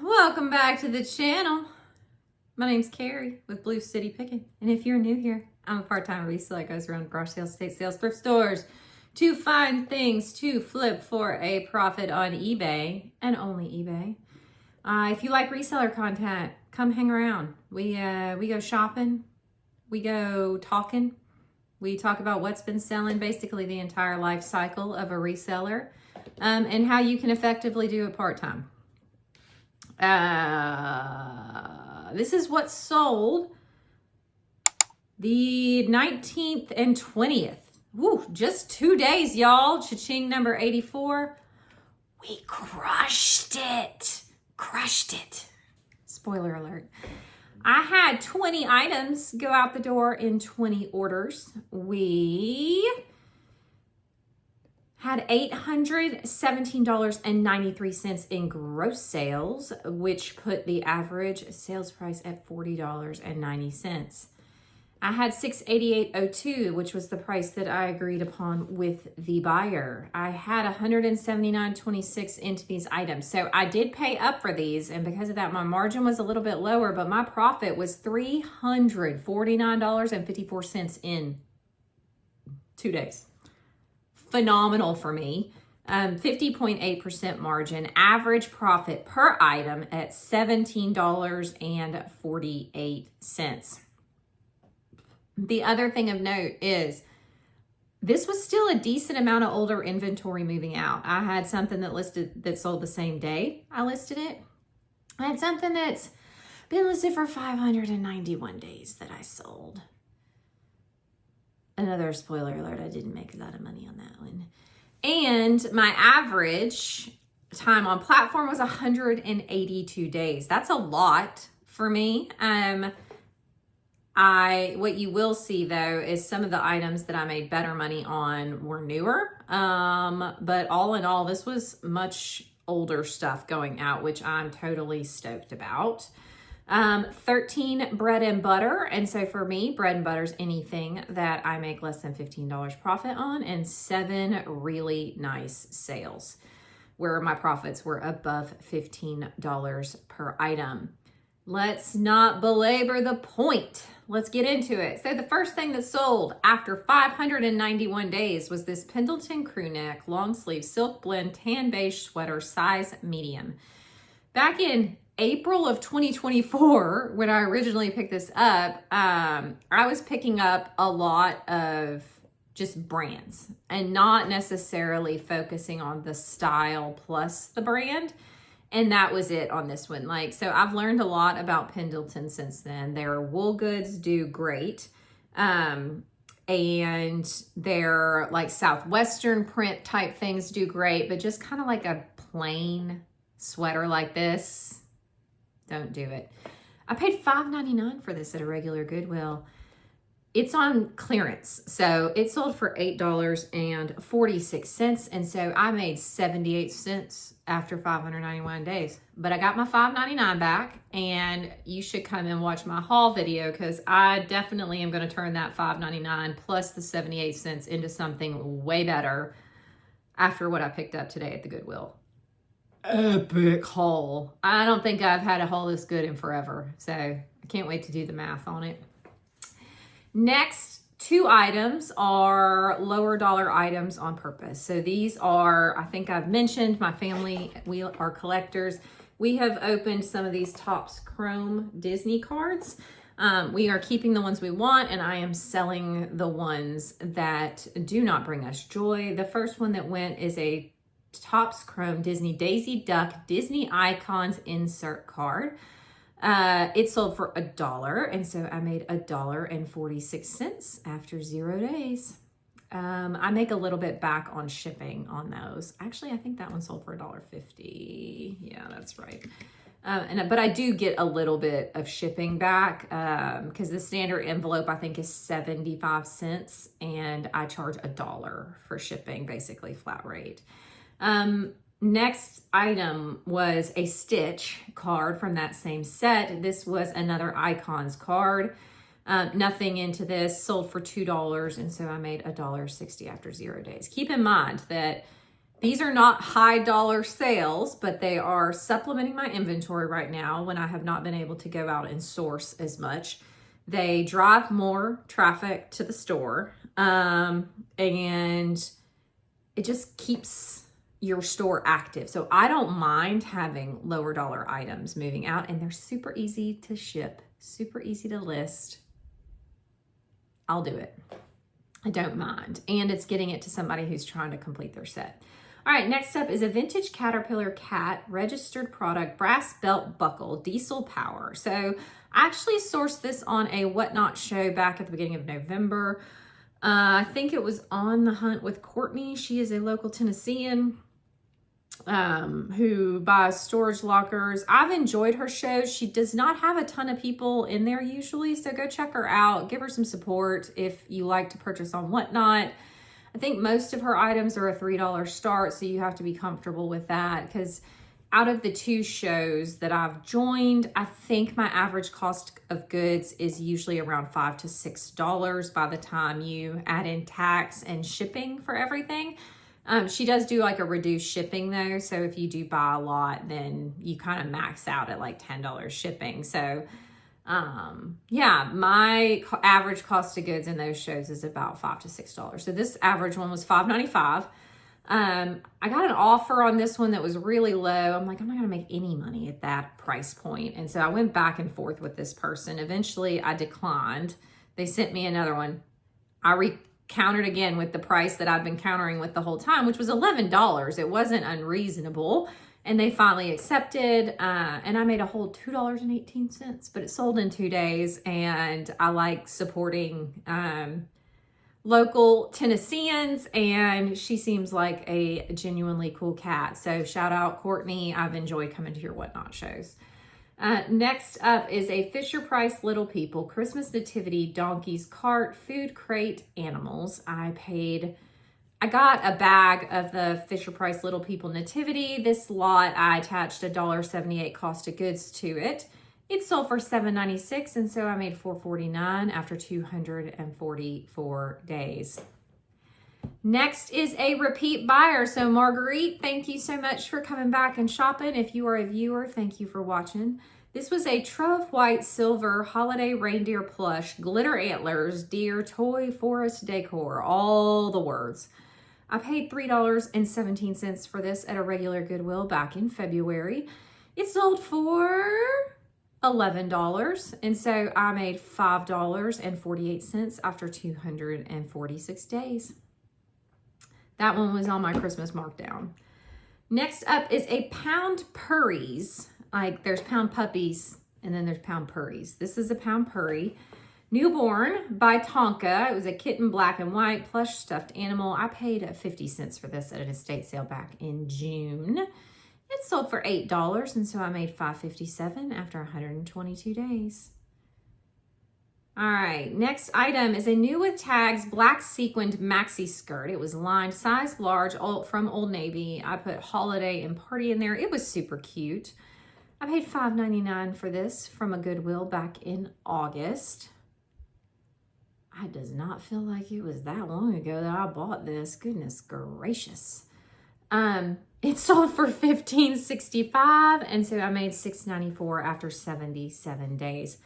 Welcome back to the channel. My name's Carrie with Blue City Pickin. And if you're new here, I'm a part-time reseller that goes around garage sales, estate sales, thrift stores to find things to flip for a profit on eBay and only eBay. If you like reseller content, come hang around. We go shopping, we go talking, we talk about what's been selling, basically the entire life cycle of a reseller, and how you can effectively do it part-time. This is what sold the 19th and 20th. Woo, just 2 days, y'all. Ching number 84. We crushed it. Crushed it. Spoiler alert. I had 20 items go out the door in 20 orders. We had $817.93 in gross sales, which put the average sales price at $40.90. I had $688.02, which was the price that I agreed upon with the buyer. I had $179.26 into these items. So I did pay up for these, and because of that, my margin was a little bit lower, but my profit was $349.54 in 2 days. Phenomenal for me. 50.8% margin, average profit per item at $17.48. The other thing of note is this was still a decent amount of older inventory moving out. I had something that sold the same day I listed it. I had something that's been listed for 591 days that I sold. Another spoiler alert, I didn't make a lot of money on that one. And my average time on platform was 182 days. That's a lot for me. What you will see though is some of the items that I made better money on were newer. But all in all, this was much older stuff going out, which I'm totally stoked about. 13 bread and butter. And so for me, bread and butter is anything that I make less than $15 profit on, and 7 really nice sales where my profits were above $15 per item. Let's not belabor the point. Let's get into it. So the first thing that sold after 591 days was this Pendleton crew neck, long sleeve, silk blend, tan beige sweater, size medium. Back in April of 2024, when I originally picked this up, I was picking up a lot of just brands and not necessarily focusing on the style plus the brand. And that was it on this one. So I've learned a lot about Pendleton since then. Their wool goods do great. And their Southwestern print type things do great, but just kind of like a plain sweater like this, don't do it. I paid $5.99 for this at a regular Goodwill. It's on clearance. So it sold for $8.46. And so I made 78 cents after 591 days. But I got my $5.99 back, and you should come and watch my haul video because I definitely am going to turn that $5.99 plus the 78 cents into something way better after what I picked up today at the Goodwill. Epic haul. I don't think I've had a haul this good in forever, so I can't wait to do the math on it. Next 2 items are lower dollar items on purpose. So these are, I think I've mentioned, my family, we are collectors. We have opened some of these Topps Chrome Disney cards. We are keeping the ones we want, and I am selling the ones that do not bring us joy. The first one that went is a Topps Chrome Disney Daisy Duck Disney Icons insert card. It sold for $1, and so I made $1.46 after 0 days. I make a little bit back on shipping on those. Actually, I think that one sold for $1.50. Yeah, that's right. But I do get a little bit of shipping back because the standard envelope I think is 75 cents, and I charge $1 for shipping, basically flat rate. Next item was a Stitch card from that same set. This was another Icons card. Nothing into this, sold for $2, and so I made $1.60 after 0 days. Keep in mind that These are not high dollar sales, but they are supplementing my inventory right now when I have not been able to go out and source as much. They drive more traffic to the store, and it just keeps your store active. So I don't mind having lower dollar items moving out, and they're super easy to ship, super easy to list. I'll do it. I don't mind. And it's getting it to somebody who's trying to complete their set. All right, next up is a vintage Caterpillar cat registered product, brass belt buckle, diesel power. So I actually sourced this on a Whatnot show back at the beginning of November. I think it was On the Hunt with Courtney. She is a local Tennessean who buys storage lockers. I've enjoyed her shows. She does not have a ton of people in there usually, so go check her out. Give her some support if you like to purchase on Whatnot. I think most of her items are a $3 start, so you have to be comfortable with that, because out of the 2 shows that I've joined, I think my average cost of goods is usually around $5 to $6 by the time you add in tax and shipping for everything. She does do like a reduced shipping though, so if you do buy a lot, then you kind of max out at like $10 shipping. So yeah, my average cost of goods in those shows is about $5 to $6. So this average one was $5.95. I got an offer on this one that was really low. I'm like, I'm not gonna make any money at that price point. And so I went back and forth with this person. Eventually I declined. They sent me another one. I countered again with the price that I've been countering with the whole time, which was $11. It wasn't unreasonable. And they finally accepted, and I made a whole $2.18, but it sold in 2 days. And I like supporting local Tennesseans, and she seems like a genuinely cool cat. So shout out Courtney. I've enjoyed coming to your Whatnot shows. Next up is a Fisher-Price Little People Christmas Nativity Donkey's Cart Food Crate Animals. I got a bag of the Fisher-Price Little People Nativity. This lot, I attached a $1.78 cost of goods to it. It sold for $7.96, and so I made $4.49 after 244 days. Next is a repeat buyer. So Marguerite, thank you so much for coming back and shopping. If you are a viewer, thank you for watching. This was a Trove White Silver Holiday Reindeer Plush, Glitter Antlers, Deer, Toy, Forest Decor, all the words. I paid $3.17 for this at a regular Goodwill back in February. It sold for $11, and so I made $5.48 after 246 days. That one was on my Christmas markdown. Next up is a Pound Purries. Like there's Pound Puppies and then there's Pound Purries. This is a Pound Purry. Newborn by Tonka. It was a kitten, black and white, plush stuffed animal. I paid 50 cents for this at an estate sale back in June. It sold for $8, and so I made $5.57 after 122 days. All right, next item is a new with tags black sequined maxi skirt. It was lined, size large, from Old Navy. I put holiday and party in there. It was super cute. I paid $5.99 for this from a Goodwill back in August. It does not feel like it was that long ago that I bought this. Goodness gracious. It sold for $15.65, and so I made $6.94 after 77 days.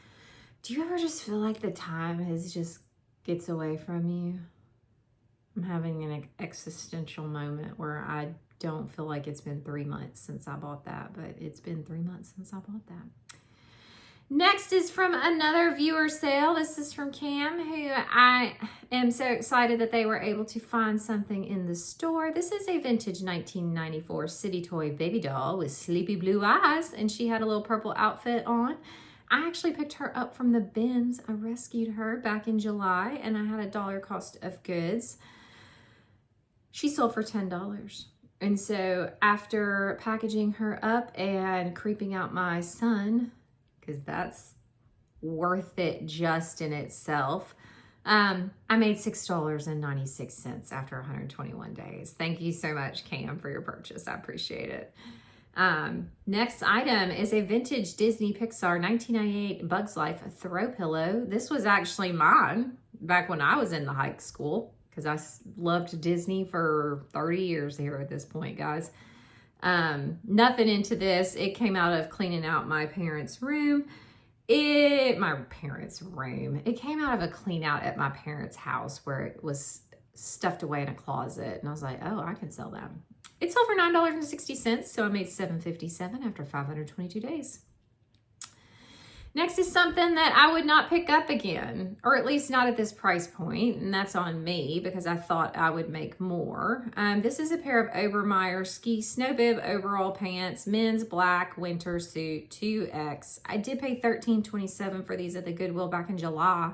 Do you ever just feel like the time gets away from you? I'm having an existential moment where I don't feel like it's been 3 months since I bought that, but it's been 3 months since I bought that. Next is from another viewer sale. This is from Cam, who I am so excited that they were able to find something in the store. This is a vintage 1994 City Toy baby doll with sleepy blue eyes, and she had a little purple outfit on. I actually picked her up from the bins. I rescued her back in July, and I had a $1 cost of goods. She sold for $10. And so after packaging her up and creeping out my son, because that's worth it just in itself, I made $6.96 after 121 days. Thank you so much, Cam, for your purchase. I appreciate it. Next item is a vintage Disney Pixar 1998 Bugs Life throw pillow. This was actually mine back when I was in the high school. because I loved Disney for 30 years here at this point, guys. Nothing into this. It came out of cleaning out my parents' room. It came out of a clean out at my parents' house where it was stuffed away in a closet. And I was like, oh, I can sell that. It sold for $9.60, so I made $7.57 after 522 days. Next is something that I would not pick up again, or at least not at this price point, and that's on me because I thought I would make more. This is a pair of Obermeyer ski snow bib overall pants, men's black winter suit 2X. I did pay $13.27 for these at the Goodwill back in July.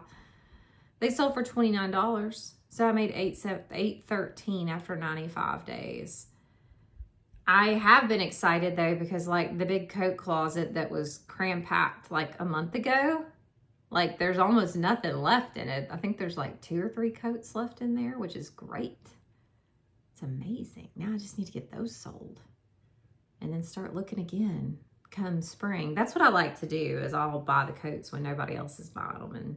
They sold for $29, so I made $8.13 after 95 days. I have been excited though because like the big coat closet that was cram packed like a month ago, like there's almost nothing left in it. I think there's like 2 or 3 coats left in there, which is great. It's amazing. Now I just need to get those sold and then start looking again come spring. That's what I like to do is I'll buy the coats when nobody else is buying them. And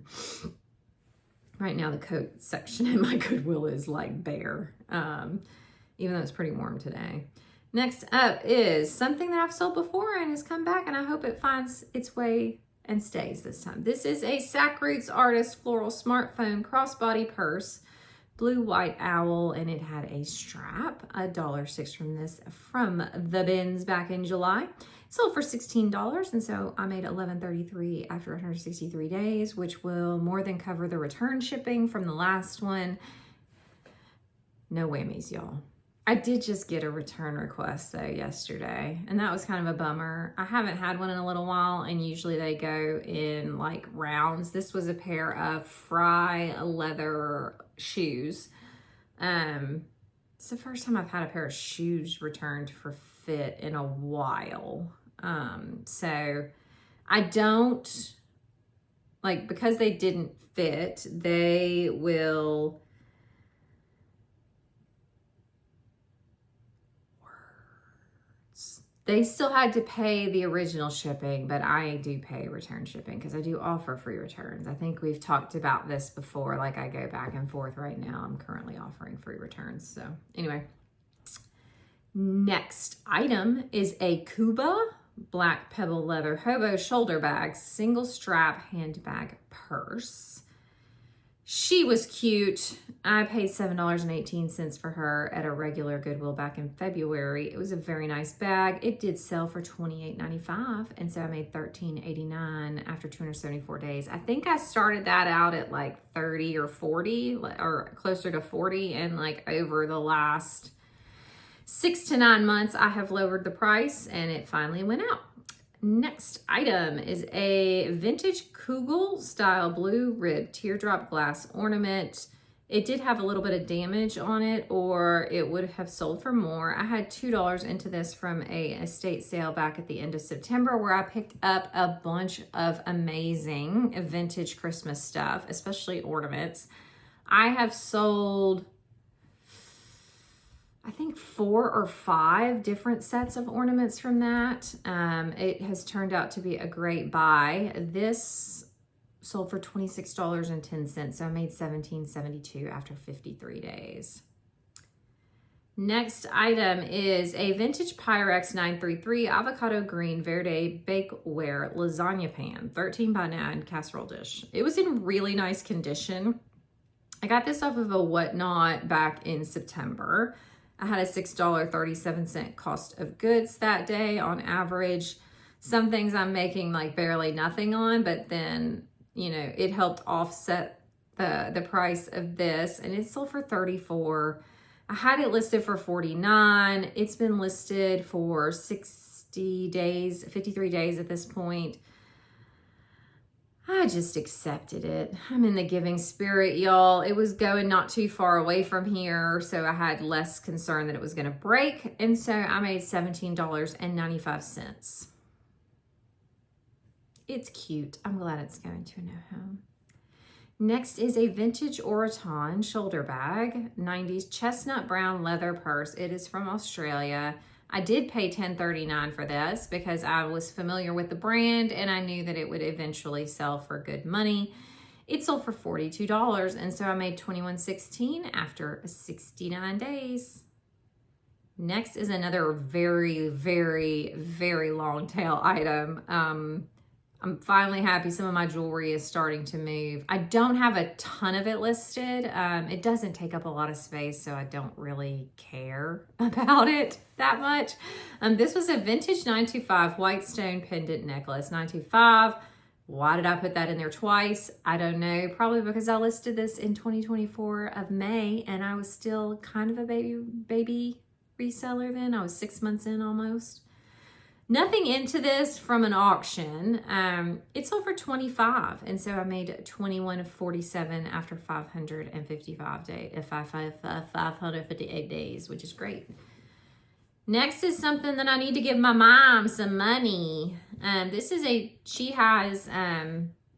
right now the coat section in my Goodwill is like bare, even though it's pretty warm today. Next up is something that I've sold before and has come back, and I hope it finds its way and stays this time. This is a Sackroots Artist Floral Smartphone Crossbody Purse, blue white owl, and it had a strap, $1.06 from this from the bins back in July. It sold for $16, and so I made $11.33 after 163 days, which will more than cover the return shipping from the last one. No whammies, y'all. I did just get a return request though yesterday, and that was kind of a bummer. I haven't had one in a little while, and usually they go in like rounds. This was a pair of Fry leather shoes. It's the first time I've had a pair of shoes returned for fit in a while. So I don't like, because they didn't fit, they will They still had to pay the original shipping, but I do pay return shipping because I do offer free returns. I think we've talked about this before. Like I go back and forth right now. I'm currently offering free returns. So anyway, next item is a Cuba black pebble leather hobo shoulder bag, single strap handbag purse. She was cute. I paid $7.18 for her at a regular Goodwill back in February. It was a very nice bag. It did sell for $28.95, and so I made $13.89 after 274 days. I think I started that out at like 30 or 40, or closer to 40, and like over the last 6 to 9 months, I have lowered the price, and it finally went out. Next item is a vintage Kugel style blue rib teardrop glass ornament. It did have a little bit of damage on it, or it would have sold for more. I had $2 into this from a estate sale back at the end of September, where I picked up a bunch of amazing vintage Christmas stuff, especially ornaments. I have sold, I think 4 or 5 different sets of ornaments from that. It has turned out to be a great buy. This sold for $26.10, so I made $17.72 after 53 days. Next item is a vintage Pyrex 933 avocado green verde bakeware lasagna pan, 13x9 casserole dish. It was in really nice condition. I got this off of a Whatnot back in September. I had a $6.37 cost of goods that day on average. Some things I'm making like barely nothing on, but then, you know, it helped offset the price of this, and it sold for $34. I had it listed for $49. It's been listed for 60 days, 53 days at this point. I just accepted it. I'm in the giving spirit, y'all. It was going not too far away from here, so I had less concern that it was going to break, and so I made $17.95. It's cute. I'm glad it's going to a new home. Next is a vintage Oroton shoulder bag, 90s chestnut brown leather purse. It is from Australia. I did pay $10.39 for this because I was familiar with the brand and I knew that it would eventually sell for good money. It sold for $42, and so I made $21.16 after 69 days. Next is another very, very, very long tail item. I'm finally happy some of my jewelry is starting to move. I don't have a ton of it listed. It doesn't take up a lot of space, so I don't really care about it that much. This was a vintage 925 white stone pendant necklace, 925. Why did I put that in there twice? I don't know. Probably because I listed this in 2024 of May, and I was still kind of a baby reseller then. I was 6 months in almost. Nothing into this from an auction. It sold for $25, and so I made $21.47 after 558 days, which is great. Next is something that I need to give my mom some money. She has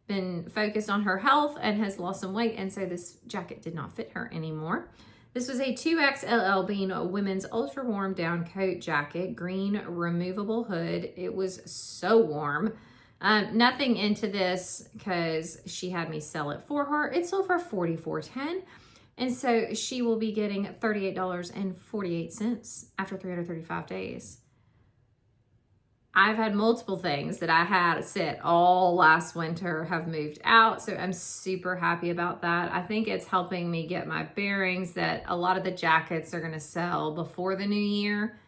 been focused on her health and has lost some weight, and so this jacket did not fit her anymore. This was a 2XLL being a women's ultra warm down coat jacket, green removable hood. It was so warm. Nothing into this because she had me sell it for her. It sold for $44.10. And so she will be getting $38.48 after 335 days. I've had multiple things that I had sit all last winter have moved out, so I'm super happy about that. I think it's helping me get my bearings that a lot of the jackets are going to sell before the new year.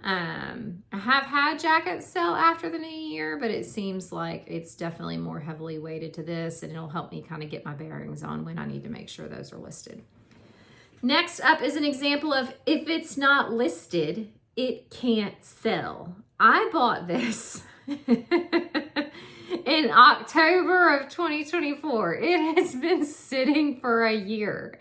I have had jackets sell after the new year, but it seems like it's definitely more heavily weighted to this, and it'll help me kind of get my bearings on when I need to make sure those are listed. Next up is an example of if it's not listed, it can't sell. I bought this in October of 2024. It has been sitting for a year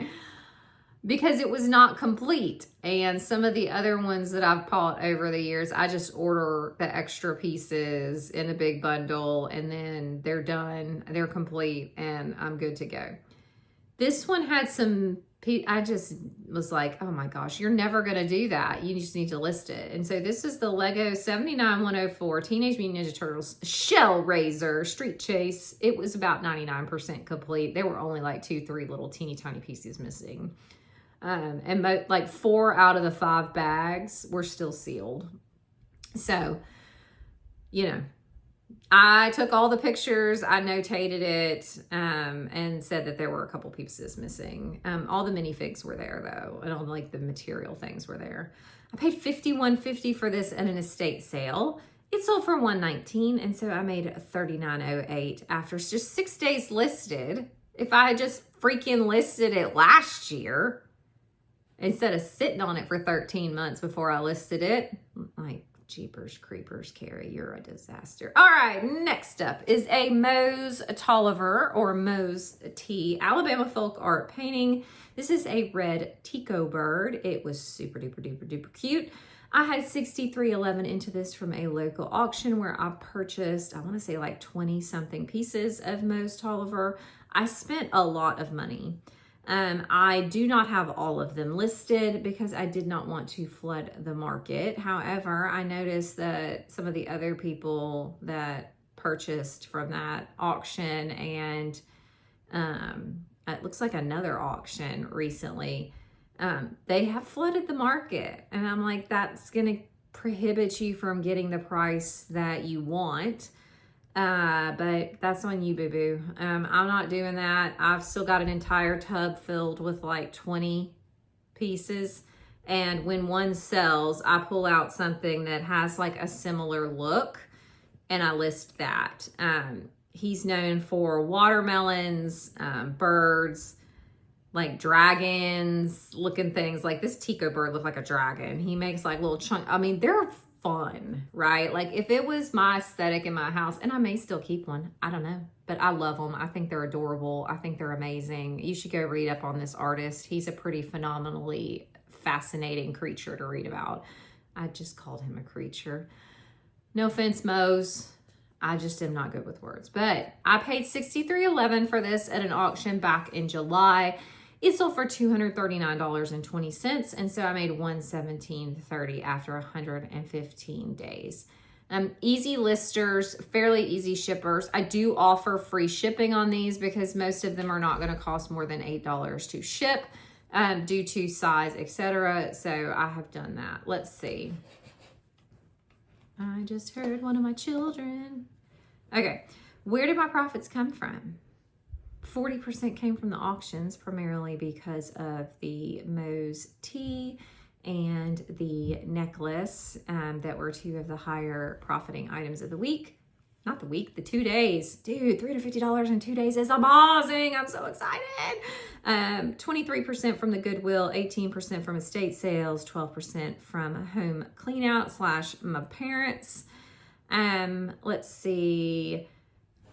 because it was not complete. And some of the other ones that I've bought over the years, I just order the extra pieces in a big bundle and then they're done, they're complete, and I'm good to go. This one had some, I just was like, oh my gosh, you're never going to do that. You just need to list it. And so this is the Lego 79104 Teenage Mutant Ninja Turtles Shell Razor Street Chase. It was about 99% complete. There were only like 2-3 little teeny tiny pieces missing. And like 4 out of the 5 bags were still sealed. So, you know, I took all the pictures, I notated it, and said that there were a couple pieces missing. All the minifigs were there though, and all like the material things were there. I paid $51.50 for this at an estate sale. It sold for $119, and so I made $39.08 after just 6 days listed. If I had just freaking listed it last year, instead of sitting on it for 13 months before I listed it, like, jeepers creepers, Carrie, you're a disaster. All right, next up is a Mose Tolliver or Mose T Alabama folk art painting. This is a red Tico bird. It was super duper duper duper cute. I had $63.11 into this from a local auction where I purchased, I want to say like 20 something pieces of Mose Tolliver. I spent a lot of money. I do not have all of them listed because I did not want to flood the market. However, I noticed that some of the other people that purchased from that auction and it looks like another auction recently, they have flooded the market. And I'm like, that's going to prohibit you from getting the price that you want. But that's on you, boo-boo. I'm not doing that. I've still got an entire tub filled with like 20 pieces. And when one sells, I pull out something that has like a similar look and I list that. He's known for watermelons, birds, like dragons looking things. Like this Tico bird looked like a dragon. He makes like little chunks. I mean, they're fun, right? Like if it was my aesthetic in my house, and I may still keep one, I don't know, but I love them. I think they're adorable. I think they're amazing. You should go read up on this artist. He's a pretty phenomenally fascinating creature to read about. I just called him a creature. No offense, Mose. I just am not good with words, but I paid $63.11 for this at an auction back in July. It sold for $239.20, and so I made $117.30 after 115 days. Easy listers, fairly easy shippers. I do offer free shipping on these because most of them are not going to cost more than $8 to ship due to size, etc. So I have done that. Let's see. I just heard one of my children. Okay, where did my profits come from? 40% came from the auctions, primarily because of the Moe's tee and the necklace that were two of the higher profiting items of the week. Not the week, the 2 days. Dude, $350 in 2 days is amazing. I'm so excited. 23% from the Goodwill, 18% from estate sales, 12% from home clean out / my parents. Let's see.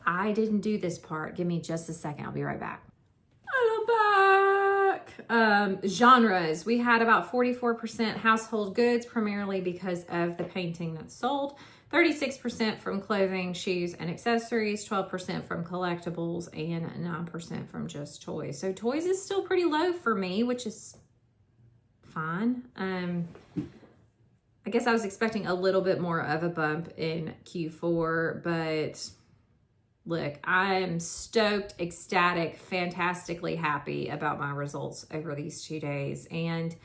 I didn't do this part. Give me just a second. I'll be right back. I'm back. Genres. We had about 44% household goods, primarily because of the painting that's sold. 36% from clothing, shoes, and accessories, 12% from collectibles, and 9% from just toys. So toys is still pretty low for me, which is fine. I guess I was expecting a little bit more of a bump in Q4, but look, I am stoked, ecstatic, fantastically happy about my results over these 2 days. And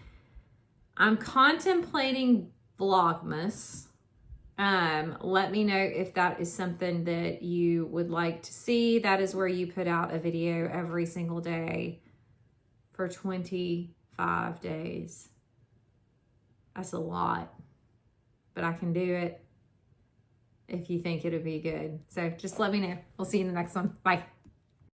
I'm contemplating Vlogmas. Let me know if that is something that you would like to see. That is where you put out a video every single day for 25 days. That's a lot, but I can do it if you think it'll be good. So just let me know. We'll see you in the next one. Bye.